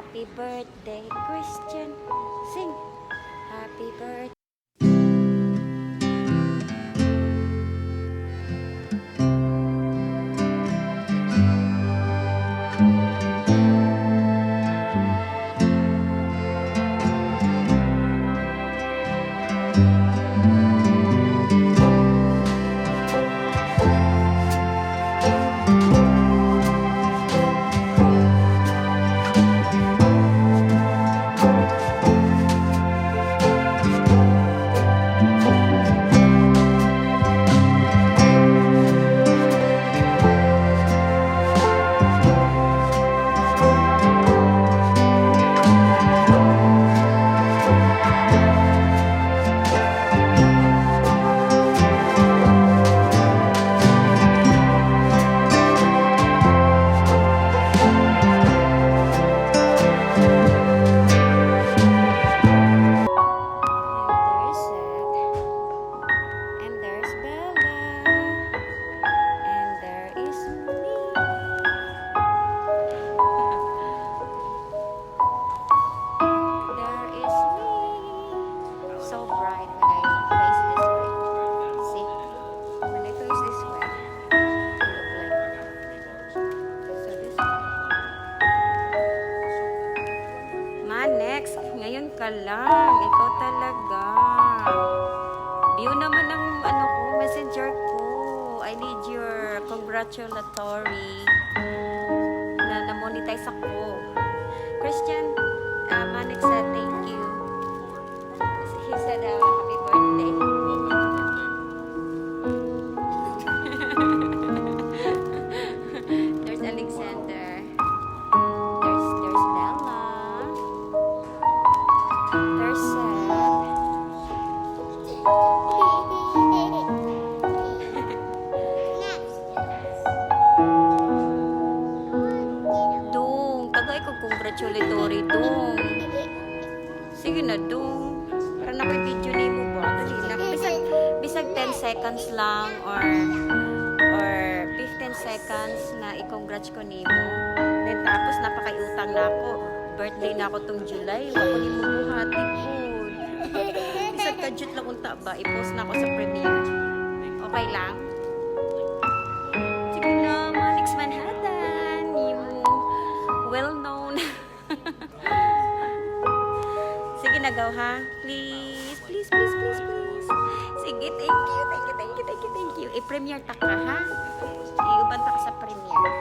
Happy birthday, Christian. Sing. Happy birthday. Next, ngayon ka lang. Ikaw talaga. View naman ng ano ko, messenger ko. I need your congratulatory na na-monetize ako. Christian, Manik said thank you. He said happy birthday. There's Alexander. There's Bella. There's Dong, tagay ko congratulatory dong. Sige na dong. Para na ko'y video ni mo ba? Dali na. Bisag 10 seconds lang or 15 seconds na i-congrats ko ni mo. Then tapos napakaiutang na ako. Birthday na ako tong July. Wako ni mo buhati po. Bisag kadjut lang unta ba? I-post na ako sa premiere. Okay lang? Sige na, Manix Manhattan. Yung well-known. Sige na, gaw ha? Please, please, please, please, please. Sige, thank you, thank you, thank you, thank you, thank you. I-premiere ta ka, ha? I-uban ta ka sa premiere.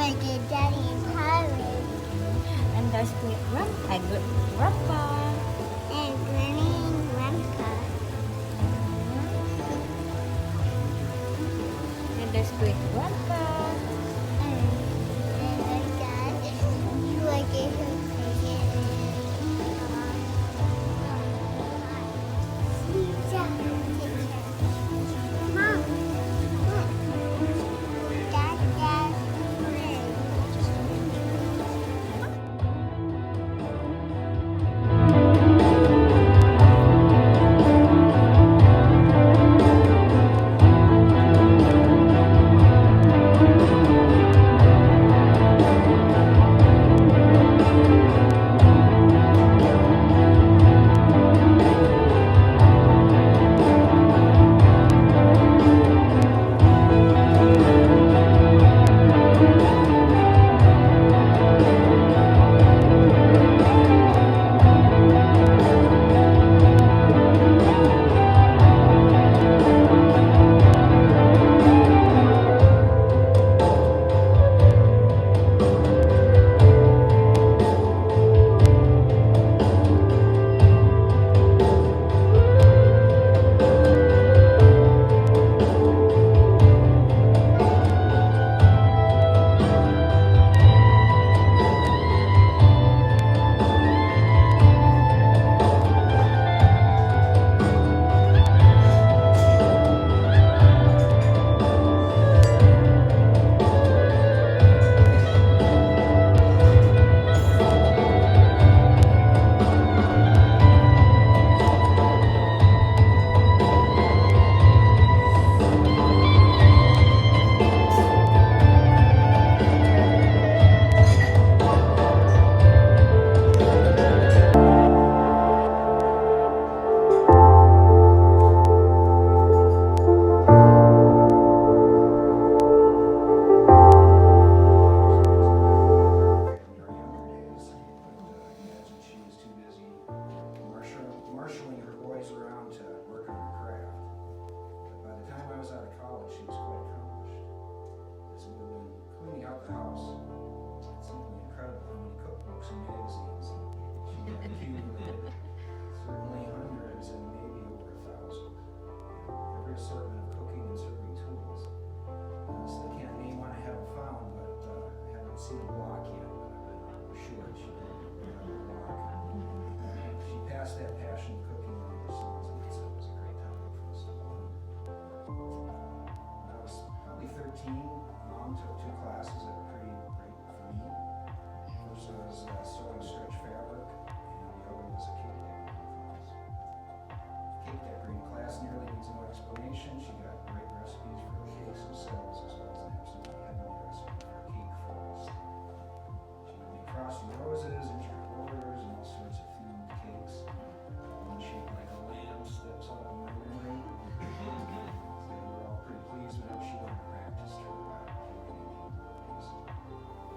like a daddy and Tyler. And there's grandpa. And Granny and Grandpa. And there's great grandpa. And my dad, who I gave him present. Mom. Dad. marshaling her boys around to work on her craft. But by the time I was out of college, she was quite accomplished. As we were cleaning out the house, it's simply incredible how many cookbooks and magazines she had accumulated. Certainly hundreds and maybe over 1,000. Every assortment of cooking and serving tools. So I can't name one I haven't found, but I haven't seen a block yet, but I'm sure she did have a block. She passed that passion of cooking on her sons, and it was a great time for us to bond. When I was probably 13, Mom took 2 classes that were pretty great for me. First was sewing stretch fabric, and the other was a cake decorating class. Cake decorating class nearly needs no explanation. She got great recipes for the cakes themselves, as well as an absolutely heavenly recipe for a cake frost. She would make frosty roses, intricate borders, and all sorts of themed cakes. One shaped like a lamb steps up in my memory. So we were all pretty pleased with how she went and practiced her cake abilities.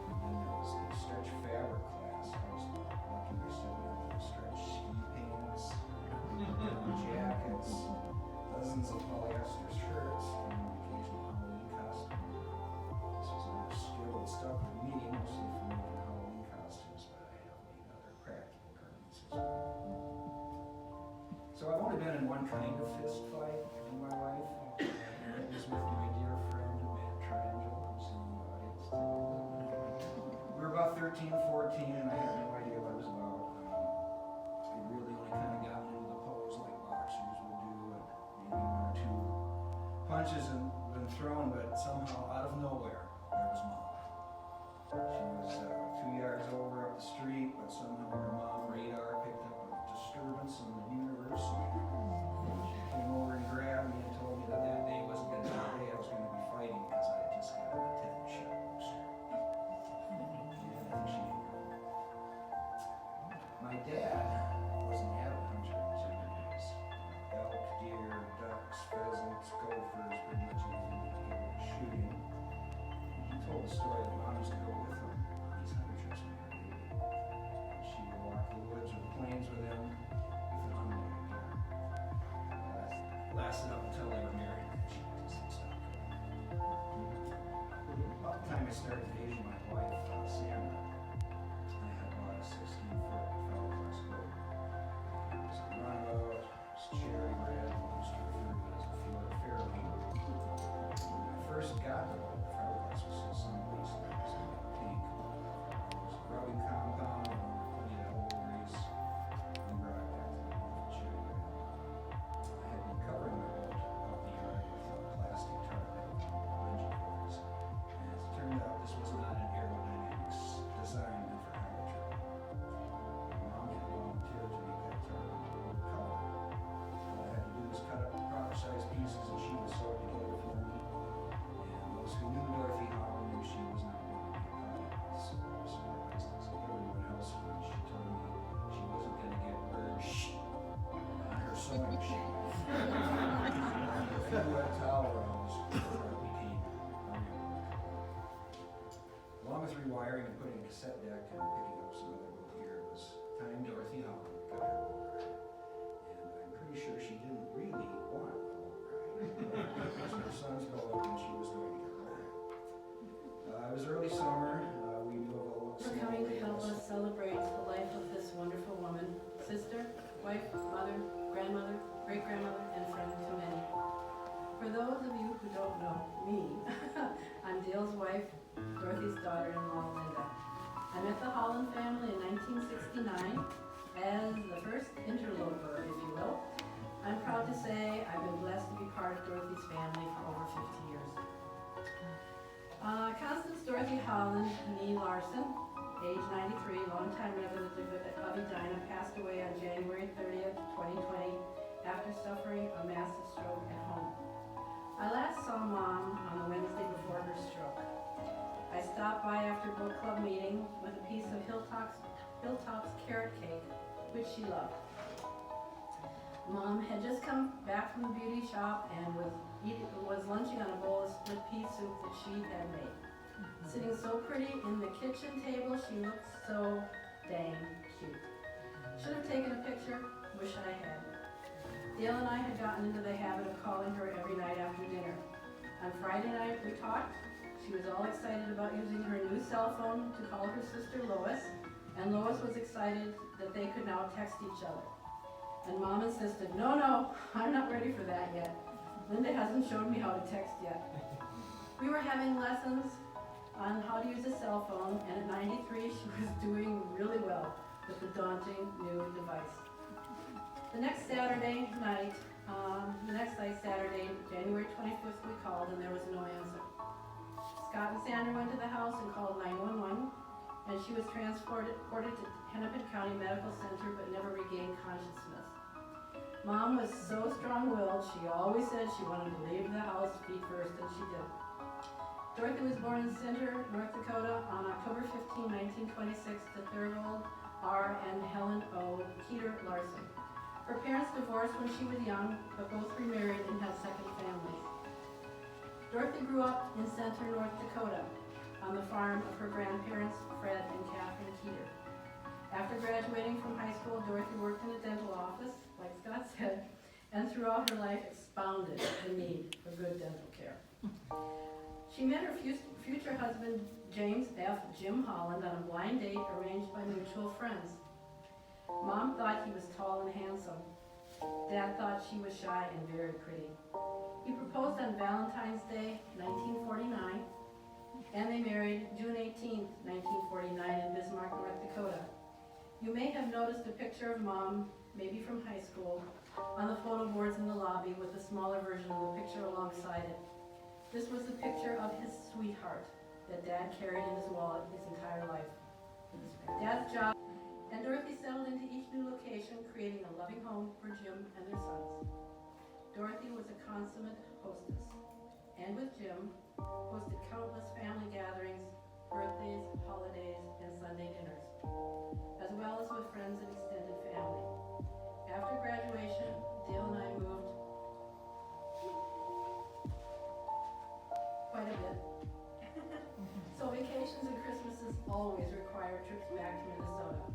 And then there was the stretch fabric class. I was lucky to sit in the stretch ski pants, jackets, dozens of polyester shirts, and an occasional Halloween costume. This was another skill that stuck with me, mostly for making Halloween costumes, but I have made other practical garments as well. So I've only been in one kind of fist fight in my life, and it was with my dear friend Matt Triangelo, who's in the audience today. We were about 13, 14, and I had no idea what it was about. I really only kind of got into the pose like boxers would do, and maybe 1 or 2 punches and been thrown, but somehow out of nowhere, there was Mom. She was 2 yards over up the street, but somehow her mom radar picked up a disturbance in the universe. She came over and grabbed me and told me that that day wasn't going to be the day I was going to be fighting because I had just got a tetanus-shot booster. And I think she knew. My dad was an avid hunter in his younger days. Elk, deer, ducks, pheasants, gophers, pretty much anything he could get shooting. He told the story that Mom used to go with him on these hunter trips when they were baby. She would walk the woods or the plains with him with an unloaded gun. That lasted up until they were married, and she just stopped going. About the time I started dating my wife, Sandra, I had bought a 16-foot fiberglass boat. It was a runabout, it was cherry red, and used to refer to it as a Florida Fairlane. When I first got the boat, the fiberglass was still someplace that was pink. It was a rubbing compound, and we put in elbow grease. We brought it back to the beautiful cherry red. I had been covering my boat above the yard with a plastic tarp bungee cords. And as it turned out, this was not an aerodynamics design meant for highway travel. My mom had volunteered to make that tarp a cover. All I had to do was cut up proper size pieces and she would sew it together for me. And those who knew Dorothy Holland knew she was not one to be caught. So surprised as everyone else when she told me she wasn't going to get burned on her sewing machine. A few wet towel rolls before it became a real work. Along with rewiring and putting a cassette deck and picking up some other boat gear, it was time Dorothy Holland got her boat ride. And I'm pretty sure she didn't really want a boat ride. It was her son's boat and she was going to get ride. It was early summer. We knew of all For coming to help us celebrate the life of this wonderful woman, sister, wife, mother, grandmother, great-grandmother, and friend to many. For those of you who don't know me, I'm Dale's wife, Dorothy's daughter-in-law, Linda. I met the Holland family in 1969 as the first interloper, if you will. I'm proud to say I've been blessed to be part of Dorothy's family for over 50 years. Constance Dorothy Holland, nee Larson, age 93, longtime resident of Edina, passed away on January 30th, 2020, after suffering a massive stroke at home. I last saw Mom on the Wednesday before her stroke. I stopped by after book club meeting with a piece of Hilltop's carrot cake, which she loved. Mom had just come back from the beauty shop and was lunching on a bowl of split pea soup that she had made. Sitting so pretty in the kitchen table, she looked so dang cute. Should have taken a picture, wish I had. Dale and I had gotten into the habit of calling her every night after dinner. On Friday night we talked. She was all excited about using her new cell phone to call her sister Lois, and Lois was excited that they could now text each other. And Mom insisted, no, I'm not ready for that yet. Linda hasn't showed me how to text yet. We were having lessons on how to use a cell phone, and at 93 she was doing really well with the daunting new device. The next Saturday, Saturday, January 25th, we called and there was no answer. Scott and Sandra went to the house and called 911, and she was transported to Hennepin County Medical Center but never regained consciousness. Mom was so strong-willed, she always said she wanted to leave the house feet first, and she did. Dorothy was born in Center, North Dakota on October 15, 1926 to Thurgold R. and Helen O. Keeter Larson. Her parents divorced when she was young, but both remarried and had second families. Dorothy grew up in Center, North Dakota, on the farm of her grandparents, Fred and Catherine Keeter. After graduating from high school, Dorothy worked in a dental office, like Scott said, and throughout her life expounded the need for good dental care. She met her future husband, James F. Jim Holland, on a blind date arranged by mutual friends. Mom thought he was tall and handsome. Dad thought she was shy and very pretty. He proposed on Valentine's Day, 1949, and they married June 18, 1949 in Bismarck, North Dakota. You may have noticed a picture of Mom, maybe from high school, on the photo boards in the lobby with a smaller version of the picture alongside it. This was the picture of his sweetheart that Dad carried in his wallet his entire life. Dad's job, and Dorothy settled into each new location, creating a loving home for Jim and their sons. Dorothy was a consummate hostess, and with Jim, hosted countless family gatherings, birthdays, holidays, and Sunday dinners, as well as with friends and extended family. After graduation, Dale and I moved quite a bit. So vacations and Christmases always require trips back to Minnesota.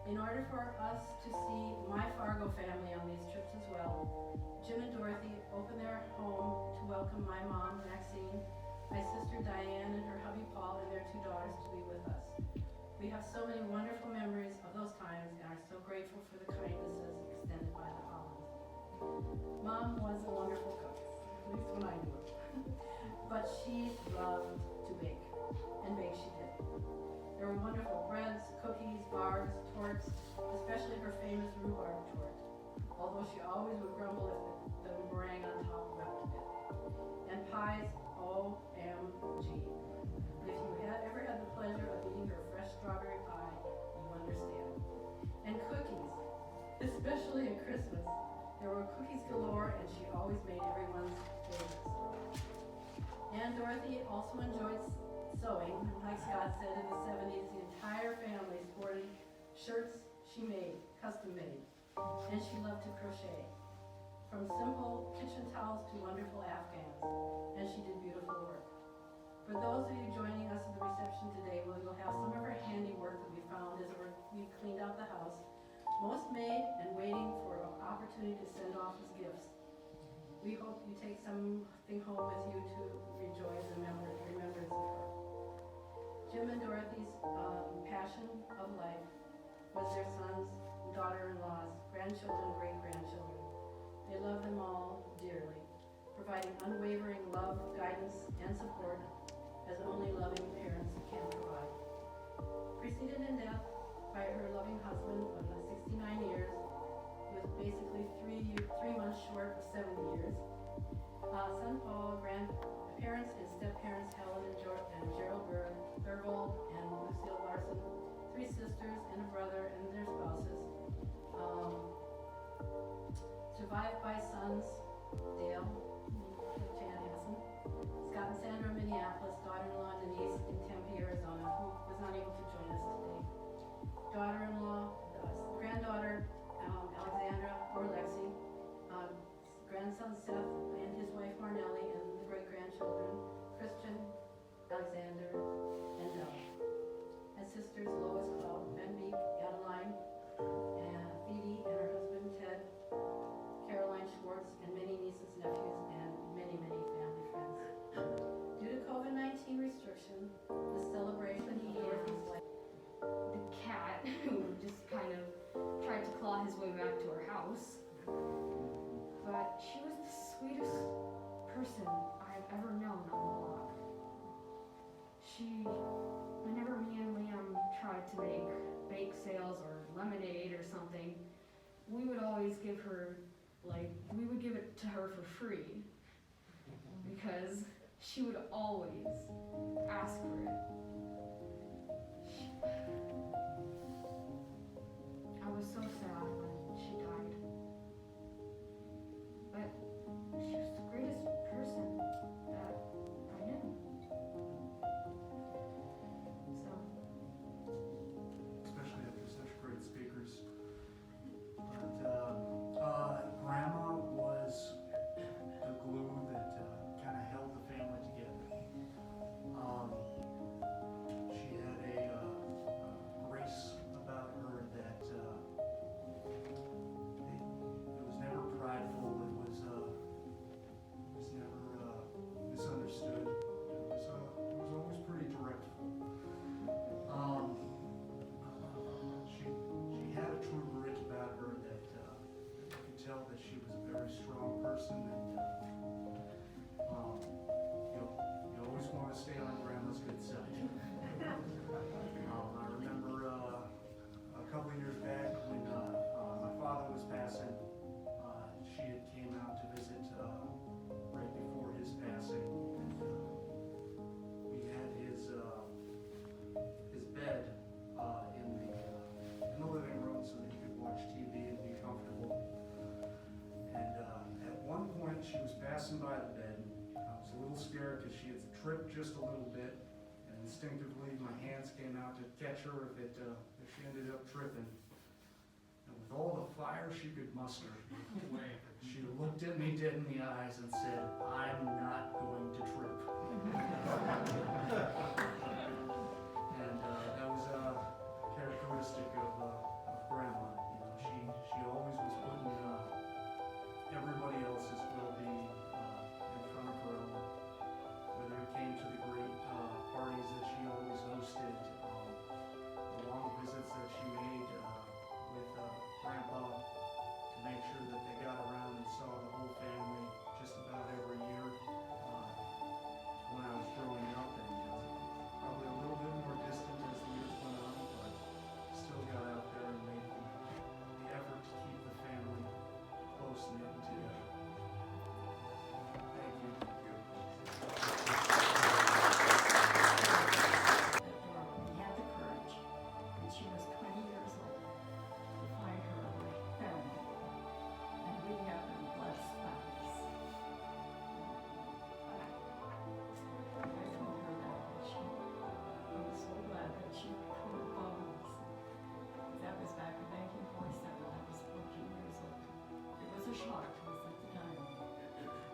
In order for us to see my Fargo family on these trips as well, Jim and Dorothy opened their home to welcome my mom, Maxine, my sister Diane, and her hubby Paul, and their two daughters to have so many wonderful memories of those times and are so grateful for the kindnesses extended by the Hollands. Mom was a wonderful cook, at least when I knew her. But she loved to bake, and bake she did. There were wonderful breads, cookies, bars, torts, especially her famous rhubarb tort, although she always would grumble if the meringue on top wept a bit. And pies, OMG. If you had ever had the pleasure of eating her fresh strawberry pie, you understand. And cookies, especially at Christmas. There were cookies galore, and she always made everyone's favorites. And Dorothy also enjoyed sewing. Like Scott said, in the 70s, the entire family sported shirts she made, custom made. And she loved to crochet. From simple kitchen towels to wonderful afghans. And she did beautiful work. For those of you joining us at the reception today, you'll have some of her handiwork that we found as we cleaned out the house. Most made and waiting for an opportunity to send off as gifts. We hope you take something home with you to enjoy the remembrance of her. Jim and Dorothy's passion of life was their sons, daughter-in-laws, grandchildren, great-grandchildren. They loved them all dearly, providing unwavering love, guidance, and support as only loving parents can provide. Preceded in death by her loving husband of 69 years, who was basically 3 months short of 70 years. Son Paul, grandparents and step-parents Helen and Gerald Thurgold and Lucille Larson, 3 sisters and a brother and their spouses. Survived by sons Dale, Jan Hansen, Scott and Sandra in Minneapolis, daughter-in-law Denise in Tempe, Arizona, who was not able to join us today. Daughter-in-law, granddaughter Alexandra or Lexi, grandson Seth and his wife Marnelli, and the great-grandchildren Christian, Alexander, and Bella. And sisters Lois, Claude, Benbeek, Adeline, and Phoebe and her husband Ted, Caroline Schwartz, and many nieces, nephews, and many, many family friends. Due to COVID-19 restriction, the celebration of Dorothy's life. The cat who just kind of tried to claw his way back to her house. But she was the sweetest person I've ever known on the block. Whenever me and Liam tried to make bake sales or lemonade or something, we would always give her, we would give it to her for free. Because she would always ask for it. I was so sad when she died. But she was the greatest person that I knew. So. Especially after such great speakers. But Grandma was the glue that kind of held the family together. She had a grace about her that it was never prideful. It was never misunderstood. It was always pretty directful. She had a true grit about her that you could tell that she was a very strong person, and you always want to stay on Grandma's good side. I remember a couple of years back when my father was passing, she had came out to visit right before his passing, and we had his bed in the living room so that he could watch TV and be comfortable. And at one point she was passing by the bed. I was a little scared because she had tripped just a little bit, and instinctively my hands came out to catch her if she ended up tripping. And with all the fire she could muster, she looked at me dead in the eyes and said, "I'm not going to trip." And that was characteristic of Grandma. You know, she always was putting everybody else's well-being in front of her own. Whether it came to the great parties that she always hosted, the shock to us at the time.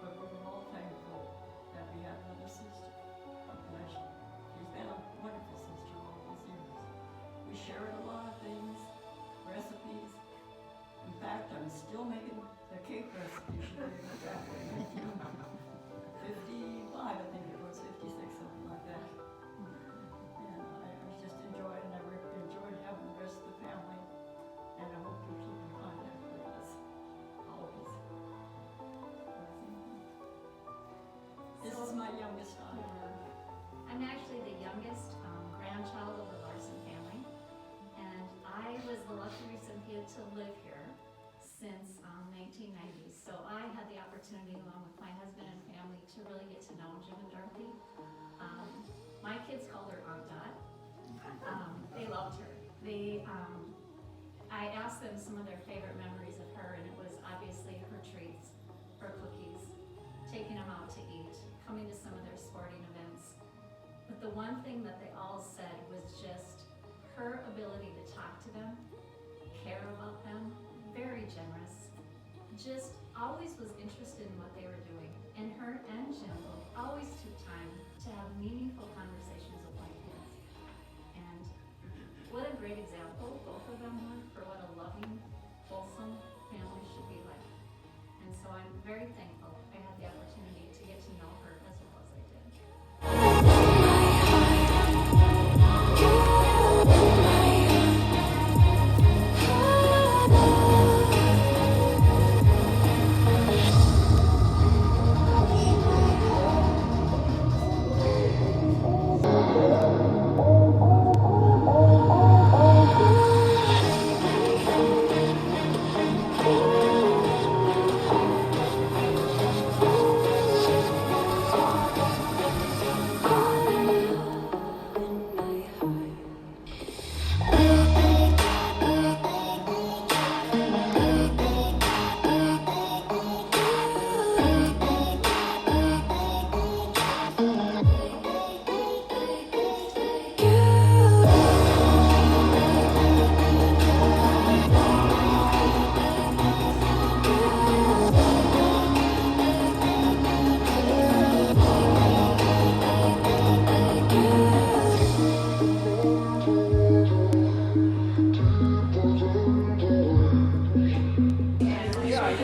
But we were all thankful that we had another sister. And she's been a wonderful sister all these years. We shared a lot of things, recipes. In fact, I'm still making the cake recipe she gave me back in 55, I think it was, 56, something like that. And I just enjoyed, and I enjoyed having the rest of the family. And I hope you keep in contact with us, always. This is my youngest daughter. I'm actually the youngest grandchild of the Larson family, and I was the lucky recipient to live here since 1990. So I had the opportunity, along with my husband and family, to really get to know Jim and Dorothy. My kids called her Aunt Dot. They loved her. I asked them some of their favorite memories of her, and it was obviously her treats, her cookies, taking them out to eat, coming to some of their sporting events. But the one thing that they all said was just her ability to talk to them, care about them, very generous, just always was interested in what they were doing. And her and Jim both always took time to have meaningful conversations with my kids. And what a great example both of them were for what a loving, wholesome family should be like. And so I'm very thankful I had the opportunity to get to know her as well as I did.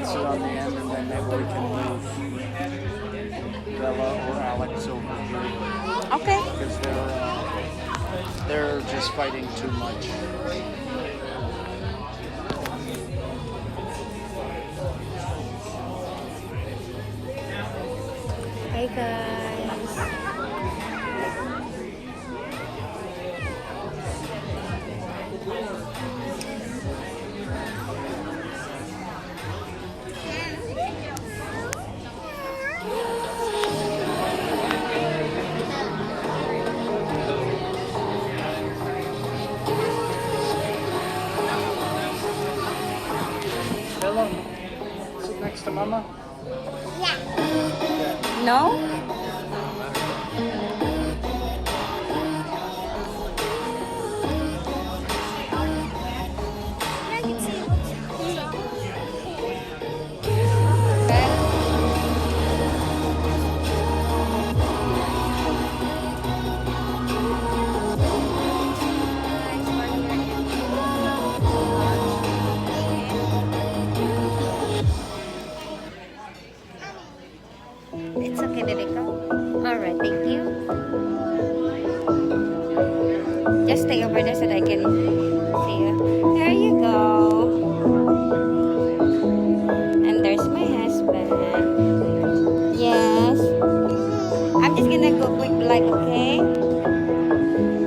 Sit on the end, and then maybe we can move Bella or Alex over here Okay. because they're just fighting too much. Hey guys. Bella, sit next to Mama. No? It's okay, baby girl. Alright, thank you. Just stay over there so that I can see you. There you go. And there's my husband. Yes. I'm just gonna go quick like, okay?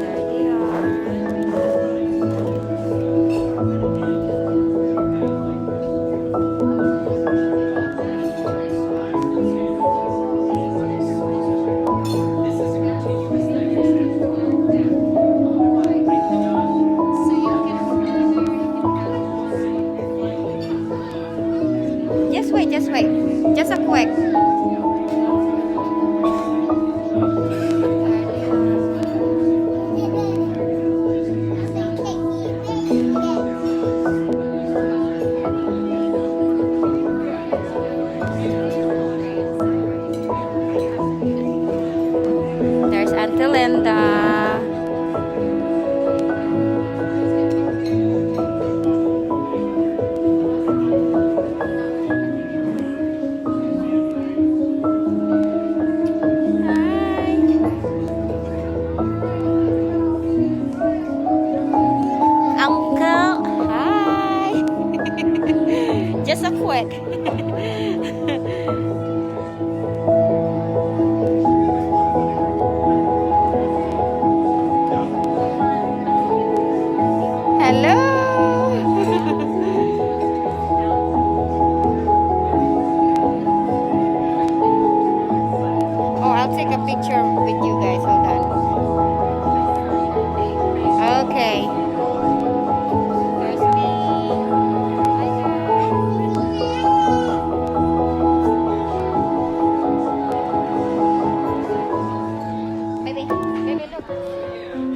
There they are. Just wait. Just a quick. it. Oh, I'll take a picture with you guys. Hold on. Okay. There's me. Hi, girl. Baby, look.